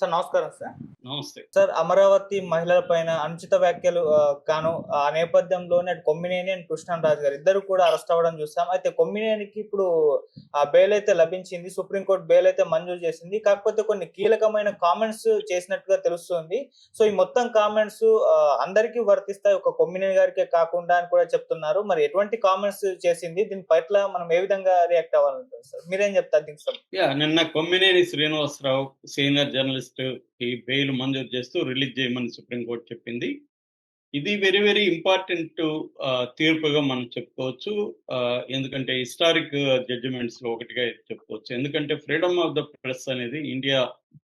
Sir నమస్కారం sir. నమస్తే. Sir Amaravati మహిళల పైన అనుచిత వ్యాఖ్యలు ఆ నేపథ్యంలోనే అటు కొమ్మినేని అండ్ కృష్ణంరాజు గారు ఇద్దరు కూడా అరెస్ట్ అవ్వడం చూసాం. అయితే కొమ్మినేనికి ఇప్పుడు బెయిల్ అయితే లభించింది. సుప్రీం కోర్ట్ బెయిల్ అయితే మంజూరు చేసింది. కాకపోతే కొన్ని కీలకమైన కామెంట్స్ చేసినట్టుగా తెలుస్తుంది. సో, ఈ మొత్తం కామెంట్స్ అందరికీ వర్తిస్తాయి. ఒక కొమ్మినేని గారికే కాకుండా అని కూడా చెప్తున్నారు. మరి ఎటువంటి కామెంట్స్ చేసింది? దీని పట్ల మనం ఏ విధంగా రియాక్ట్ అవ్వాలంటారు సార్? మీరేం చెప్తారు దీనికి నిన్న కొమ్మినేని శ్రీనివాసరావు సీనియర్ జర్నలిస్ట్ ఈ బెయిల్ మంజూరు చేస్తూ రిలీజ్ చేయమని సుప్రీంకోర్టు చెప్పింది. ఇది వెరీ వెరీ ఇంపార్టెంట్ తీర్పుగా మనం చెప్పుకోవచ్చు. ఎందుకంటే హిస్టారిక్ జడ్జిమెంట్స్ లో ఒకటిగా చెప్పుకోవచ్చు. ఎందుకంటే ఫ్రీడమ్ ఆఫ్ ద ప్రెస్ అనేది ఇండియా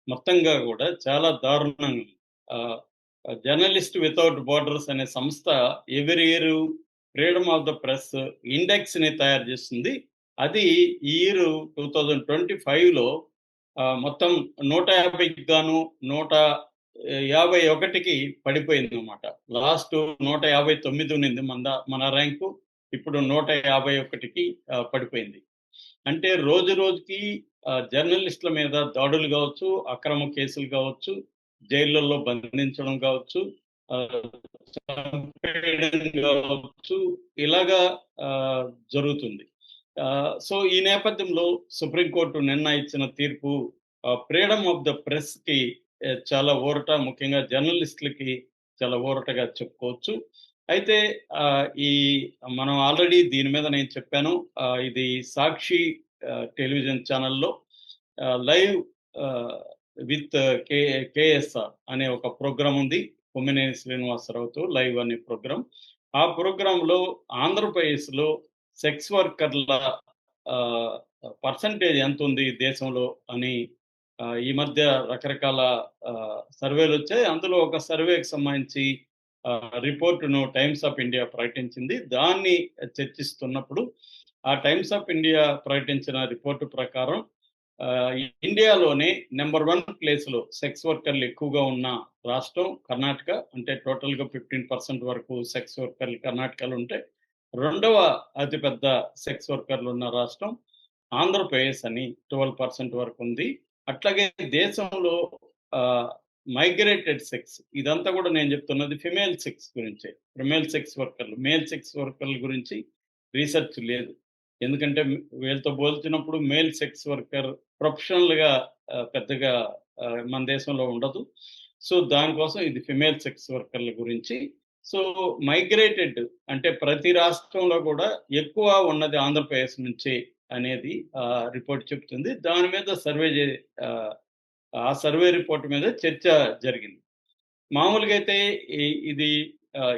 మొత్తంగా కూడా చాలా దారుణంగా జర్నలిస్ట్ వితౌట్ బోర్డర్స్ అనే సంస్థ ఎవరి year freedom of the press index ని తయారు చేస్తుంది. అది ఈ ఇయర్ 2025లో మొత్తం 150కి గాను 151కి పడిపోయిందన్నమాట. లాస్ట్ 159 ఉన్నింది మన ర్యాంకు. ఇప్పుడు 151కి పడిపోయింది. అంటే రోజు రోజుకి జర్నలిస్టుల మీద దాడులు కావచ్చు, అక్రమ కేసులు కావచ్చు, జైళ్ళల్లో బంధించడం కావచ్చు, చంపేయడం కావచ్చు, ఇలాగా జరుగుతుంది. సో ఈ నేపథ్యంలో సుప్రీంకోర్టు నిన్న ఇచ్చిన తీర్పు ఫ్రీడమ్ ఆఫ్ ద ప్రెస్ కి చాలా ఊరట, ముఖ్యంగా జర్నలిస్టులకి చాలా ఊరటగా చెప్పుకోవచ్చు. అయితే ఈ మనం ఆల్రెడీ దీని మీద నేను చెప్పాను. ఇది సాక్షి టెలివిజన్ ఛానల్లో లైవ్ విత్ కేఎస్ఆర్ అనే ఒక ప్రోగ్రాం ఉంది. కొమ్మినేని శ్రీనివాసరావుతో లైవ్ అనే ప్రోగ్రాం. ఆ ప్రోగ్రాంలో ఆంధ్రప్రదేశ్లో సెక్స్ వర్కర్ల పర్సంటేజ్ ఎంత ఉంది దేశంలో అని ఈ మధ్య రకరకాల సర్వేలు వచ్చాయి. అందులో ఒక సర్వేకి సంబంధించి రిపోర్టును టైమ్స్ ఆఫ్ ఇండియా ప్రకటించింది. దాన్ని చర్చిస్తున్నప్పుడు ఆ టైమ్స్ ఆఫ్ ఇండియా ప్రకటించిన రిపోర్టు ప్రకారం ఇండియాలోనే నెంబర్ 1 ప్లేస్లో సెక్స్ వర్కర్లు ఎక్కువగా ఉన్న రాష్ట్రం కర్ణాటక. అంటే టోటల్గా 15% వరకు సెక్స్ వర్కర్లు కర్ణాటకలో ఉంటే, రెండవ అతిపెద్ద సెక్స్ వర్కర్లు ఉన్న రాష్ట్రం ఆంధ్రప్రదేశ్ అని 12% వరకు ఉంది. అట్లాగే దేశంలో మైగ్రేటెడ్ సెక్స్, ఇదంతా కూడా నేను చెప్తున్నది ఫిమేల్ సెక్స్ గురించే. ఫిమేల్ సెక్స్ వర్కర్లు, మేల్ సెక్స్ వర్కర్ల గురించి రీసెర్చ్ లేదు. ఎందుకంటే వీళ్ళతో పోల్చినప్పుడు మేల్ సెక్స్ వర్కర్ ప్రొఫెషనల్గా పెద్దగా మన దేశంలో ఉండదు. సో దానికోసం ఇది ఫిమేల్ సెక్స్ వర్కర్ల గురించి. సో మైగ్రేటెడ్ అంటే ప్రతి రాష్ట్రంలో కూడా ఎక్కువ ఉన్నది ఆంధ్రప్రదేశ్ నుంచి అనేది రిపోర్ట్ చెప్తుంది. దాని మీద ఆ సర్వే రిపోర్ట్ మీద చర్చ జరిగింది. మామూలుగా అయితే ఇది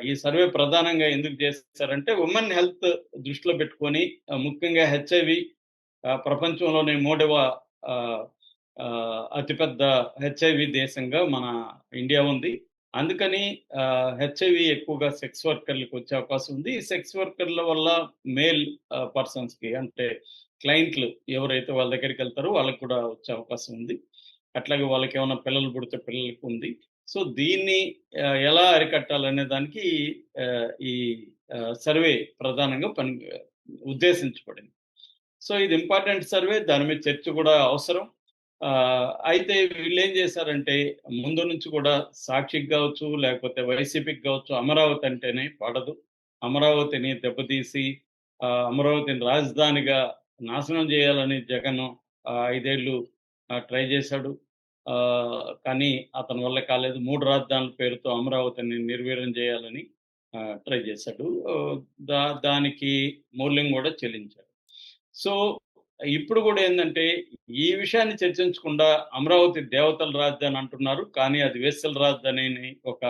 ఈ సర్వే ప్రధానంగా ఎందుకు చేశారంటే ఉమెన్ హెల్త్ దృష్టిలో పెట్టుకొని, ముఖ్యంగా హెచ్ఐవి ప్రపంచంలోనే 3వ అతిపెద్ద హెచ్ఐవి దేశంగా మన ఇండియా ఉంది. అందుకని హెచ్ఐవి ఎక్కువగా సెక్స్ వర్కర్లకు వచ్చే అవకాశం ఉంది. ఈ సెక్స్ వర్కర్ల వల్ల మేల్ పర్సన్స్‌కి అంటే క్లయింట్లు ఎవరైతే వాళ్ళ దగ్గరికి వెళ్తారో వాళ్ళకి కూడా వచ్చే అవకాశం ఉంది. అట్లాగే వాళ్ళకేమన్నా పిల్లలు పుడితే పిల్లలకి ఉంది. సో దీన్ని ఎలా అరికట్టాలనే దానికి ఈ సర్వే ప్రధానంగా ఉద్దేశించబడింది. సో ఇది ఇంపార్టెంట్ సర్వే. దాని మీద చర్చ కూడా అవసరం. అయితే వీళ్ళేం చేశారంటే ముందు నుంచి కూడా సాక్షికి కావచ్చు, లేకపోతే వైసీపీకి కావచ్చు, అమరావతి అంటేనే పడదు. అమరావతిని దెబ్బతీసి అమరావతిని రాజధానిగా నాశనం చేయాలని జగన్ 5 ఏళ్ళు ట్రై చేశాడు. కానీ అతని వల్ల కాలేదు. 3 రాజధానుల పేరుతో అమరావతిని నిర్వీర్యం చేయాలని ట్రై చేశాడు. దానికి మూల్యం కూడా చెల్లించాడు. సో ఇప్పుడు కూడా ఏందంటే ఈ విషయాన్ని చర్చించకుండా అమరావతి దేవతల రాజధాని అంటున్నారు. కానీ అది వేశ్యల రాజధాని అని ఒక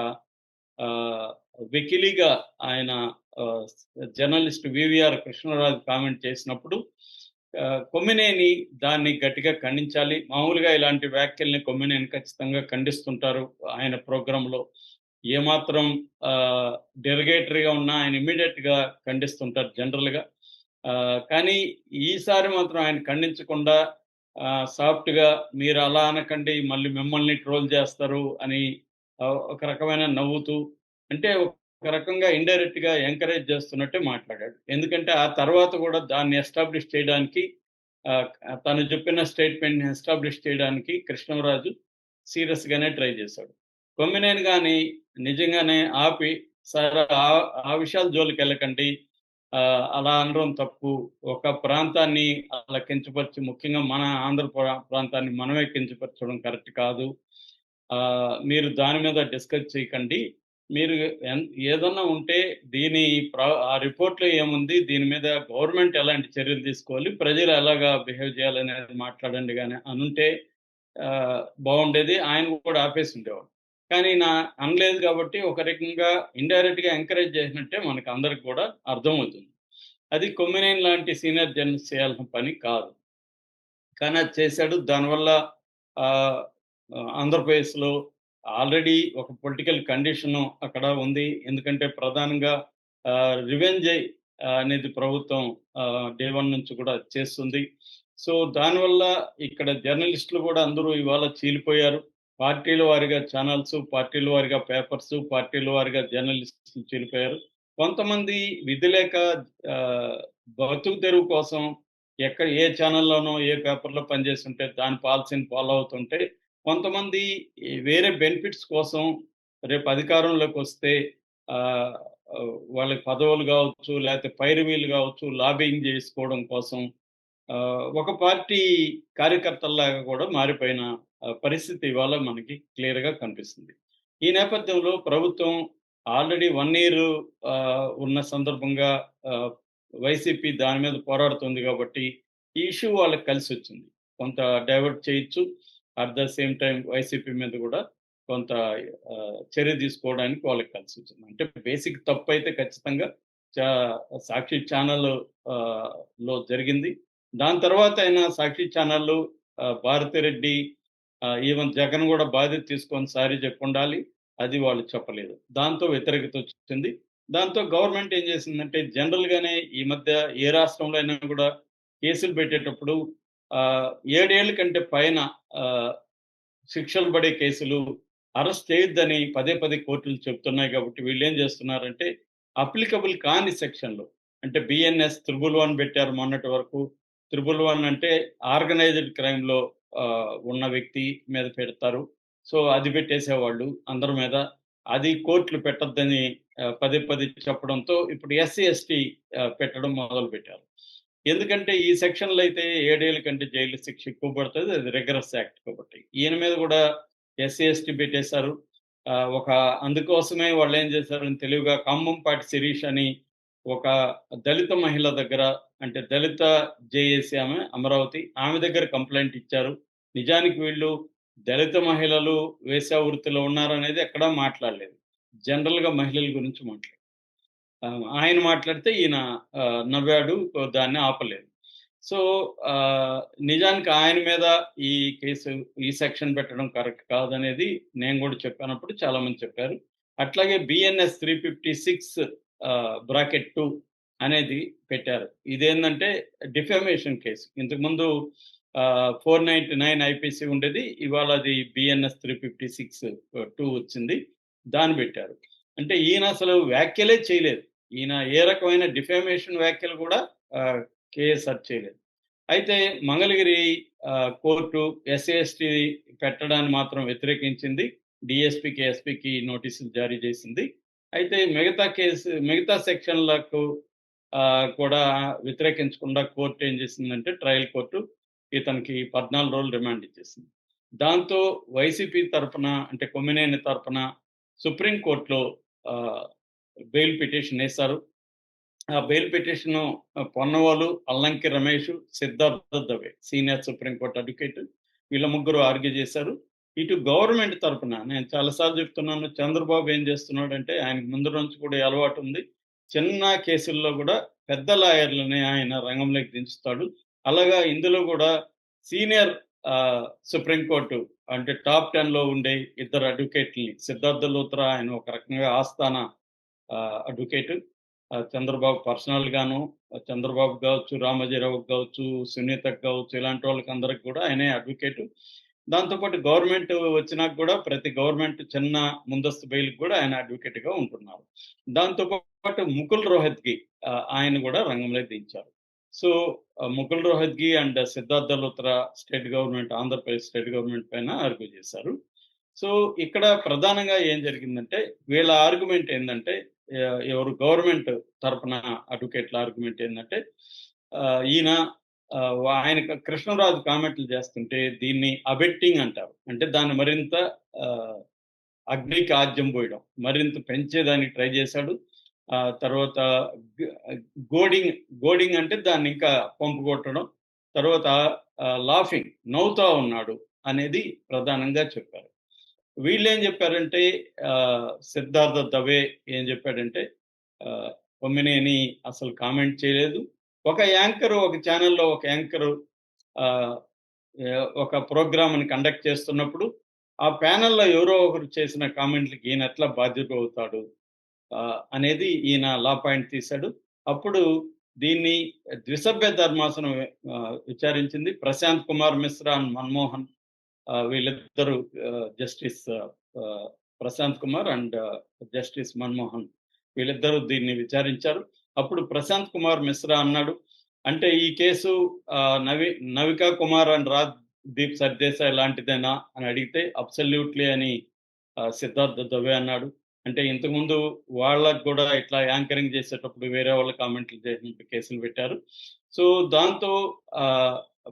వెకిలిగా ఆయన జర్నలిస్ట్ వివిఆర్ కృష్ణరాజు కామెంట్ చేసినప్పుడు కొమ్మినేని దాన్ని గట్టిగా ఖండించాలి. మామూలుగా ఇలాంటి వ్యాఖ్యల్ని కొమ్మినేని ఖచ్చితంగా ఖండిస్తుంటారు. ఆయన ప్రోగ్రాంలో ఏమాత్రం డెరిగేటరీగా ఉన్నా ఆయన ఇమ్మీడియట్‌గా ఖండిస్తుంటారు జనరల్‌గా. కానీ ఈసారి మాత్రం ఆయన ఖండించకుండా సాఫ్ట్‌గా మీరు అలా అనకండి, మళ్ళీ మిమ్మల్ని ట్రోల్ చేస్తారు అని ఒక రకమైన నవ్వుతూ, అంటే ఒక రకంగా ఇండైరెక్ట్‌గా ఎంకరేజ్ చేస్తున్నట్టే మాట్లాడాడు. ఎందుకంటే ఆ తర్వాత కూడా దాన్ని ఎస్టాబ్లిష్ చేయడానికి తను చెప్పిన స్టేట్మెంట్‌ని ఎస్టాబ్లిష్ చేయడానికి కృష్ణంరాజు సీరియస్ గానే ట్రై చేశాడు. కొమ్మినేని గాని నిజంగానే ఆపి సరే ఆ విషయాల జోలికెళ్ళకండి. అలా అనడం తప్పు. ఒక ప్రాంతాన్ని అలా కించపరిచి ముఖ్యంగా మన ఆంధ్ర ప్రాంతాన్ని మనమే కించపరచడం కరెక్ట్ కాదు. మీరు దాని మీద డిస్కస్ చేయకండి. మీరు ఏదన్నా ఉంటే దీని ఆ రిపోర్ట్‌లో ఏముంది? దీని మీద గవర్నమెంట్ ఎలాంటి చర్యలు తీసుకోవాలి? ప్రజలు ఎలాగా బిహేవ్ చేయాలనేది మాట్లాడండి గాని అనుంటే బావుండేది. ఆయన కూడా ఆపేసుండేవాడు. కానీ అనలేదు కాబట్టి ఒక రకంగా ఇండైరెక్ట్‌గా ఎంకరేజ్ చేసినట్టే మనకందరికి కూడా అర్థమవుతుంది. అది కొమ్మినేని లాంటి సీనియర్ జర్నలిస్ట్ చేయాల్సిన పని కాదు. కానీ అది చేశాడు. దానివల్ల ఆహ్, ఆంధ్రప్రదేశ్‌లో ఆల్రెడీ ఒక పొలిటికల్ కండిషను అక్కడ ఉంది. ఎందుకంటే ప్రధానంగా రివెంజై అనేది ప్రభుత్వం డే 1 నుంచి కూడా చేస్తుంది. సో, దానివల్ల ఇక్కడ జర్నలిస్టులు కూడా అందరూ ఇవాళ చీలిపోయారు. పార్టీల వారీగా ఛానల్సు, పార్టీల వారీగా పేపర్సు, పార్టీల వారీగా జర్నలిస్టులు చీలిపోయారు. కొంతమంది విధి లేక బతుకు తెరువు కోసం ఏ ఛానల్‌లోనో, ఏ పేపర్‌లో పనిచేస్తుంటే దాని పాలసీని ఫాలో అవుతుంటే, కొంతమంది వేరే బెనిఫిట్స్ కోసం రేపు అధికారంలోకొస్తే ఆహ్, వాళ్ళకి పదవులు గావచ్చు, లేతే పైరవీలు గావచ్చు, లాబింగ్ జేసుకోవడం కోసం ఒక పార్టీ కార్యకర్తల్లాగా కూడా మారిపోయిన పరిస్థితి ఇవాళ మనకి క్లియర్‌గా కనిపిస్తుంది. ఈ నేపథ్యంలో ప్రభుత్వం ఆల్రెడీ 1 ఇయర్ ఉన్న సందర్భంగా ఆహ్, వైసీపీ దాని మీద పోరాడుతుంది గాబట్టి, ఈ ఇష్యూ వాళ్ళకి కలిసొచ్చింది. కొంత డైవర్ట్ చేయొచ్చు. At the same time YCP మీద గూడా కొంత చర్య తీసుకోవడానికి వాళ్ళకి కలిసొచ్చింది. అంటే బేసిక్ తప్పైతే ఖచ్చితంగా చా సాక్షి ఛానల్ లో జరిగింది. దాని తర్వాత ఆయన సాక్షి ఛానల్‌లు భారతిరెడ్డి ఈవెన్ జగన్ గూడా బాధ్యత తీసుకొని సారీ చెప్పుండాలి. అది వాళ్ళు చెప్పలేదు. దాంతో వ్యతిరేకత వచ్చింది. దాంతో గవర్నమెంట్ ఏం చేసిందంటే జనరల్‌గానే ఈ మధ్య ఏ రాష్ట్రంలో అయినా గూడా కేసులు పెట్టేటప్పుడు 7 ఏళ్ల కంటే పైన ఆహ్, శిక్షలు పడే కేసులు అరెస్ట్ చేయొద్దని పదే పదే కోర్టులు చెప్తున్నాయి కాబట్టి వీళ్ళేం చేస్తున్నారంటే అప్లికబుల్ కాని సెక్షన్‌లు అంటే బిఎన్ఎస్ 111 పెట్టారు మొన్నటి వరకు. 111 అంటే ఆర్గనైజ్డ్ క్రైమ్‌లో ఉన్న వ్యక్తి మీద పెడతారు. సో, అది పెట్టేసేవాళ్ళు అందరి మీద. అది కోర్టులు పెట్టొద్దని పదే పదే చెప్పడంతో ఇప్పుడు ఎస్సీ, ఎస్టీ పెట్టడం మొదలుపెట్టారు. ఎందుకంటే ఈ సెక్షన్‌లో అయితే 7 ఏళ్ల కంటే జైలు శిక్ష ఎక్కువ పడతది. అది రిగరస్ యాక్ట్ కాబట్టి. ఈయన మీద కూడా ఎస్సీ, ఎస్టీ పెట్టేశారు. అందుకోసమే వాళ్ళేం చేశారు తెలివిగా ఖమ్మంపాటి శిరీష్ అని ఒక దళిత మహిళ దగ్గర అంటే దళిత జేఏసీ ఆమె అమరావతి. ఆమె దగ్గర కంప్లెయింట్ ఇచ్చారు. నిజానికి వీళ్ళు దళిత మహిళలు వేశ్యా వృత్తిలో ఉన్నారనేది ఎక్కడా మాట్లాడలేదు. జనరల్‌గా మహిళల గురించి మాట్లాడారు. ఆయన మాట్లాడితే ఈయన నవ్వాడు. దాన్ని ఆపలేదు. సో, నిజానికి ఆయన మీద ఈ కేసు ఈ సెక్షన్ పెట్టడం కరెక్ట్ కాదనేది నేను గూడా చెప్పానప్పుడు చాలామంది చెప్పారు. అట్లాగే బిఎన్ఎస్ 356 బ్రాకెట్ 2 అనేది పెట్టారు. ఇదేందంటే డిఫమేషన్ కేసు. ఇంతకుముందు 499 ఐపీసీ ఉండేది. ఇవాళ అది బిఎన్ఎస్ 356 2 వచ్చింది. దాన్ని పెట్టారు. అంటే ఈయన అసలు వ్యాఖ్యలే చేయలేదు. ఈయన ఏ రకమైన డిఫమేషన్ వ్యాఖ్యలు కూడా కేఎస్ చేయలేదు. అయితే మంగళగిరి కోర్టు ఎస్సీ, ఎస్టీ పెట్టడాన్ని మాత్రం వ్యతిరేకించింది. డీఎస్పీకి, ఎస్పీకి నోటీసులు జారీ చేసింది. అయితే మిగతా సెక్షన్లకు కూడా వ్యతిరేకించకుండా కోర్టు ఏం చేసిందంటే ట్రయల్ కోర్టు ఇతనికి 14 రోజులు రిమాండ్ ఇచ్చేసింది. దాంతో వైసీపీ తరపున అంటే కొమ్మినేని తరపున సుప్రీం కోర్ట్‌లో బెయిల్ పిటిషన్ ఏశారు. ఆ bail petition Ponnavolu, Allanki Ramesh, Siddharth Dave senior supreme court advocate వీళ్ళ ముగ్గురు ఆర్గ్యూ చేశారు. ఇటు గవర్నమెంట్ తరపున నేను చాలా సార్లు చెప్తున్నాను చంద్రబాబు ఏం చేస్తున్నాడంటే ఆయనకు ముందు నుంచి కూడా ఈ అలవాటు ఉంది. చిన్న కేసుల్లో కూడా పెద్ద లాయర్‌లని ఆయన రంగంలోకి దించుతాడు. అలాగా ఇందులో కూడా సీనియర్ సుప్రీం కోర్టు అంటే టాప్ 10లో ఉండే ఇద్దరు అడ్వకేట్‌లని సిద్ధార్థ లూత్రా ఆయన ఒక రకంగా ఆస్థాన అడ్వకేట్. చంద్రబాబు పర్సనల్ గాను చంద్రబాబు కావచ్చు, రామోజీరావుకి కావచ్చు, సునీతకి కావచ్చు ఇలాంటి వాళ్ళకి అందరికి కూడా ఆయనే అడ్వకేట్. దాంతో పాటు గవర్నమెంట్ వచ్చినాక కూడా ప్రతి గవర్నమెంట్ చిన్న ముందస్తు బెయిల్‌కి కూడా ఆయన అడ్వకేట్‌గా ఉంటున్నారు. దాంతో పాటు ముకుల్ రోహత్గి ఆయన కూడా రంగంలోకి దించారు. So, Mukul Rohatgi and Siddharth Luthra state government, Andhra Pradesh state government పైన ఆర్గ్యూ చేశారు. సో, ఇక్కడ ప్రధానంగా ఏం జరిగిందంటే, వీళ్ళ ఆర్గ్యుమెంట్ ఏందంటే, ఎవరు గవర్నమెంట్ తరపున అడ్వకేట్ల ఆర్గ్యుమెంట్ ఏందంటే, ఈయన ఆయన కృష్ణరాజు కామెంట్లు చేస్తుంటే దీన్ని అబెట్టింగ్ అంటారు. అంటే దాన్ని మరింత ఆహ్, అగ్నికి ఆజ్యం పోయడం, మరింత పెంచేదానికి ట్రై చేశాడు. తర్వాత గ గోడింగ్, గోడింగ్ అంటే దాన్ని ఇంకా పంపు కొట్టడం. తర్వాత లాఫింగ్, నవ్వుతా ఉన్నాడు అనేది ప్రధానంగా చెప్పారు. వీళ్ళేం చెప్పారంటే, సిద్ధార్థ దవే ఏం చెప్పాడంటే, ఆహ్, కొమ్మినేని అసలు కామెంట్ చేయలేదు. ఒక యాంకరు, ఒక ఛానెల్‌లో ఒక యాంకరు ఆహ్, ఒక ప్రోగ్రామ్‌ని కండక్ట్ చేస్తున్నప్పుడు, ఆ ప్యానెల్‌లో ఎవరో ఒకరు చేసిన కామెంట్‌లకి ఈయన ఎట్లా బాధ్యుడవుతాడు అనేది ఈయన లా పాయింట్ తీశాడు. అప్పుడు దీన్ని ద్విసభ్య ధర్మాసనం విచారించింది. ప్రశాంత్ కుమార్ మిశ్రా అండ్ మన్మోహన్, వీళ్ళిద్దరూ, justice Prashant Kumar and justice Manmohan, వీళ్ళిద్దరూ దీన్ని విచారించారు. అప్పుడు ప్రశాంత్ కుమార్ మిశ్రా అన్నాడు, అంటే ఈ కేసు నవికా కుమార్ అండ్ రాజ్‌దీప్ సర్దేశాయ్ లాంటిదేనా అని అడిగితే అబ్సల్యూట్‌లీ అని సిద్ధార్థ దవే అన్నాడు. అంటే ఇంతకుముందు వాళ్ళకి గూడా ఇట్లా యాంకరింగ్ చేసేటప్పుడు వేరే వాళ్ళు కామెంట్లు చేసినట్టు కేసులు పెట్టారు. సో, దాంతో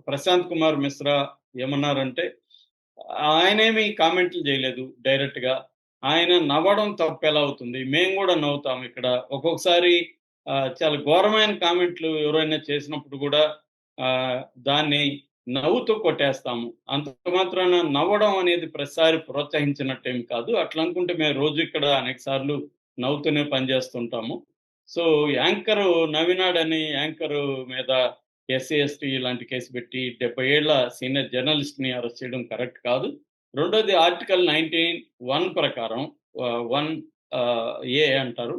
ప్రశాంత్ కుమార్ మిశ్రా ఏమన్నారంటే, ఆయనేమి కామెంట్లు చేయలేదు డైరెక్ట్‌గా. ఆయన నవ్వడం తప్పెలా అవుతుంది? మేము గూడా నవ్వుతాం ఇక్కడ. ఒక్కొక్కసారి చాలా ఘోరమైన కామెంట్లు ఎవరైనా చేసినప్పుడు గూడా ఆహ్, దాన్ని నవ్వుతూ కొట్టేస్తాము. అంత మాత్రాన నవ్వడం అనేది ప్రతిసారి ప్రోత్సహించినట్టేమి కాదు. అట్లనుకుంటే మేము రోజు ఇక్కడ అనేక సార్లు నవ్వుతూనే పనిచేస్తుంటాము. సో, యాంకరు నవ్వినాడని యాంకరు మీద ఎస్సీ, ఎస్టీ ఇలాంటి కేసు పెట్టి 70 ఏళ్ల సీనియర్ జర్నలిస్ట్‌ని అరెస్ట్ చేయడం కరెక్ట్ కాదు. రెండోది ఆర్టికల్ 19(1) ప్రకారం 1 ఏ అంటారు.